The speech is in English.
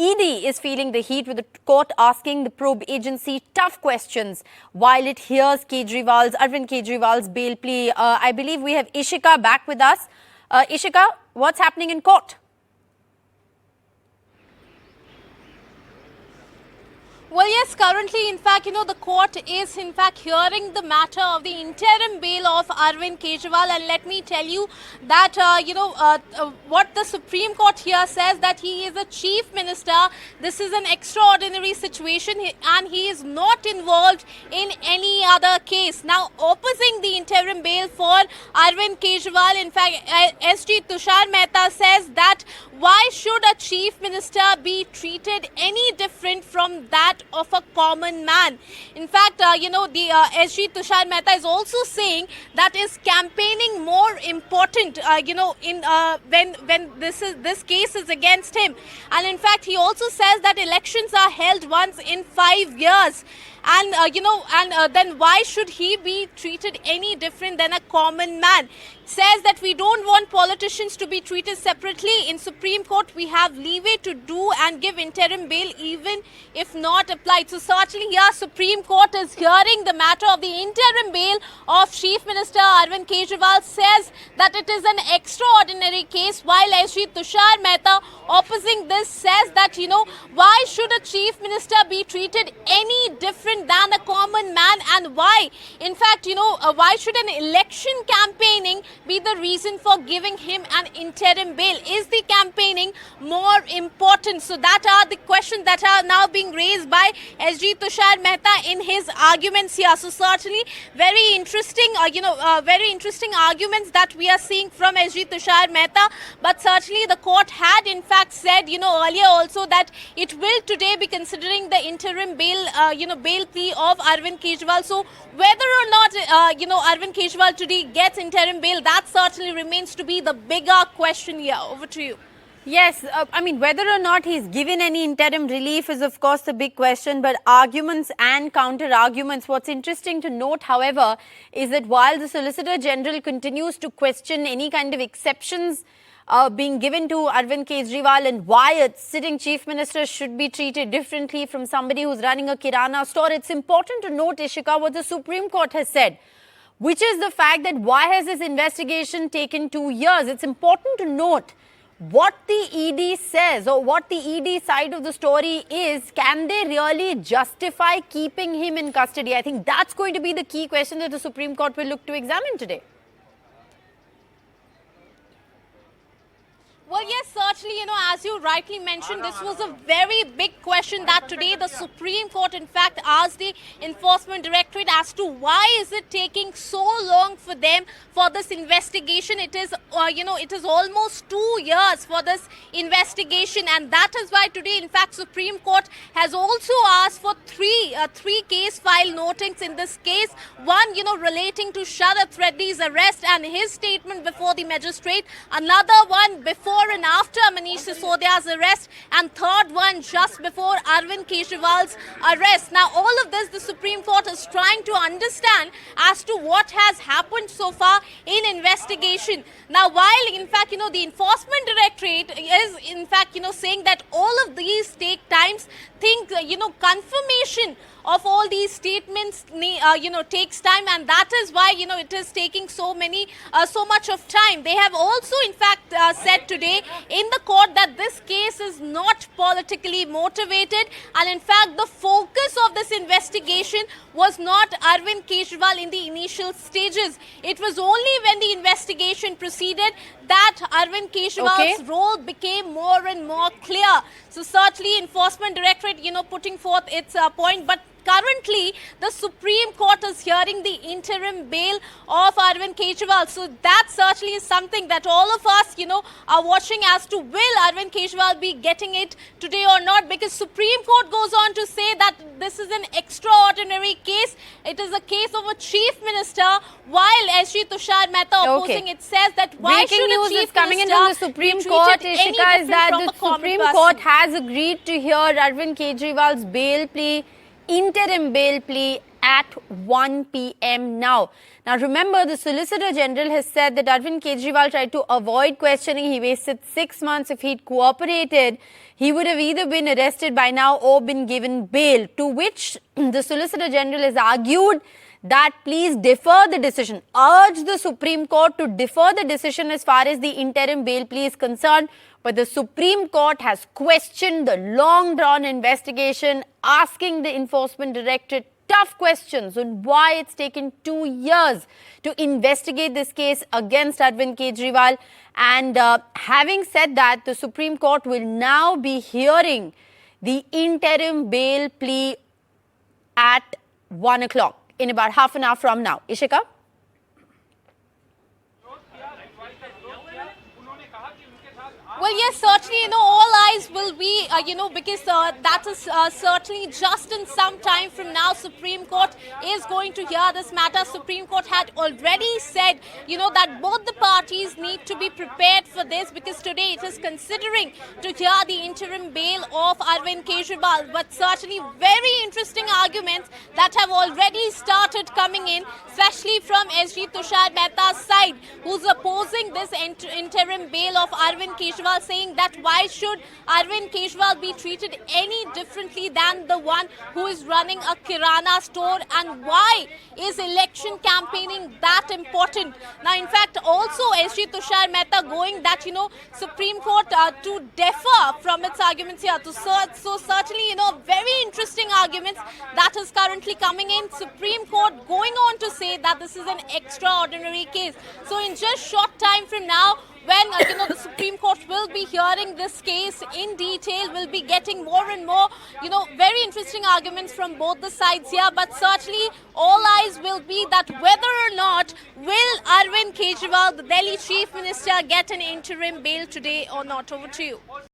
ED is feeling the heat with the court asking the probe agency tough questions while it hears Arvind Kejriwal's bail plea. I believe we have Ishika back with us. Ishika, what's happening in court? Well, yes, currently, in fact, the court is, in fact, hearing the matter of the interim bail of Arvind Kejriwal. And let me tell you that, what the Supreme Court here says, that he is a chief minister. This is an extraordinary situation and he is not involved in any other case. Now, opposing the interim bail for Arvind Kejriwal, in fact, SG Tushar Mehta says that why should a chief minister be treated any different from that of a common man? In fact, the SG Tushar Mehta is also saying that is campaigning more important, when this case is against him. And in fact, he also says that elections are held once in 5 years. And, then why should he be treated any different than a common man? Says that we don't want politicians to be treated separately. In Supreme Court, we have leeway to do and give interim bail even if not applied. So certainly here, Supreme Court is hearing the matter of the interim bail of Chief Minister Arvind Kejriwal, says that it is an extraordinary case, while SG Tushar Mehta opposing this says that, why should a Chief Minister be treated any different than a common man, and why? In fact, why should an election campaigning be the reason for giving him an interim bail? Is the campaigning more important? So that are the questions that are now being raised by SG Tushar Mehta in his arguments here. So certainly very interesting, very interesting arguments that we are seeing from SG Tushar Mehta. But certainly the court had in fact said, earlier also that it will today be considering the interim bail, bail plea of Arvind Kejriwal. So whether or not, Arvind Kejriwal today gets interim bail, that certainly remains to be the bigger question here. Over to you. Yes, whether or not he's given any interim relief is, of course, the big question. But arguments and counter-arguments. What's interesting to note, however, is that while the Solicitor General continues to question any kind of exceptions being given to Arvind Kejriwal and why a sitting chief minister should be treated differently from somebody who's running a kirana store, it's important to note, Ishika, what the Supreme Court has said, which is the fact that why has this investigation taken 2 years? It's important to note what the ED says or what the ED side of the story is. Can they really justify keeping him in custody? I think that's going to be the key question that the Supreme Court will look to examine today. Well, yes, certainly, as you rightly mentioned, this was a very big question that today the Supreme Court, in fact, asked the Enforcement Directorate as to why is it taking so long for them for this investigation. It is, it is almost 2 years for this investigation, and that is why today, in fact, Supreme Court has also asked for three case file notings in this case. One, relating to Sharath Reddy's arrest and his statement before the magistrate. Another one before and after Manish Sisodia's arrest, and third one just before Arvind Kejriwal's arrest. Now, all of this, the Supreme Court is trying to understand as to what has happened so far in investigation. Now, while in fact, the Enforcement Directorate is in fact, saying that all of these take times, confirmation of all these statements, takes time, and that is why, it is taking so much of time. They have also, in fact, said today in the court that this case is not politically motivated, and in fact, the focus of this investigation was not Arvind Kejriwal in the initial stages. It was only when the investigation proceeded that Arvind Kejriwal's role became more and more clear. So certainly, Enforcement Directorate, putting forth its point, but currently, the Supreme Court is hearing the interim bail of Arvind Kejriwal. So that certainly is something that all of us, are watching as to will Arvind Kejriwal be getting it today or not, because Supreme Court goes on to say that this is an extraordinary case. It is a case of a chief minister, while SG Tushar Mehta opposing it says that why Breaking should news a chief is coming in minister from the Supreme be Court, treated any Ishika, is different that from the a common Supreme person? Court has agreed to hear Arvind Kejriwal's bail plea, interim bail plea, at 1 p.m. now. Now remember, the Solicitor General has said that Arvind Kejriwal tried to avoid questioning. He wasted 6 months. If he'd cooperated, he would have either been arrested by now or been given bail. To which the Solicitor General has argued that please defer the decision, urge the Supreme Court to defer the decision as far as the interim bail plea is concerned. But the Supreme Court has questioned the long-drawn investigation, asking the Enforcement Directorate tough questions on why it's taken 2 years to investigate this case against Arvind Kejriwal. And having said that, the Supreme Court will now be hearing the interim bail plea at 1 o'clock in about half an hour from now. Ishika? Well, yes, certainly, all eyes will be, because that is certainly just in some time from now, Supreme Court is going to hear this matter. Supreme Court had already said, that both the parties need to be prepared for this, because today it is considering to hear the interim bail of Arvind Kejriwal. But certainly very interesting arguments that have already started coming in, especially from SG Tushar Mehta's side, who's opposing this interim bail of Arvind Kejriwal, saying that why should Arvind Kejriwal be treated any differently than the one who is running a Kirana store, and why is election campaigning that important? Now, in fact, also SG Tushar Mehta going that, Supreme Court to defer from its arguments here. So certainly, very interesting arguments that is currently coming in. Supreme Court going on to say that this is an extraordinary case. So in just short time from now, when the Supreme Court will be hearing this case in detail, we'll be getting more and more, very interesting arguments from both the sides here. But certainly, all eyes will be that whether or not will Arvind Kejriwal, the Delhi Chief Minister, get an interim bail today or not. Over to you.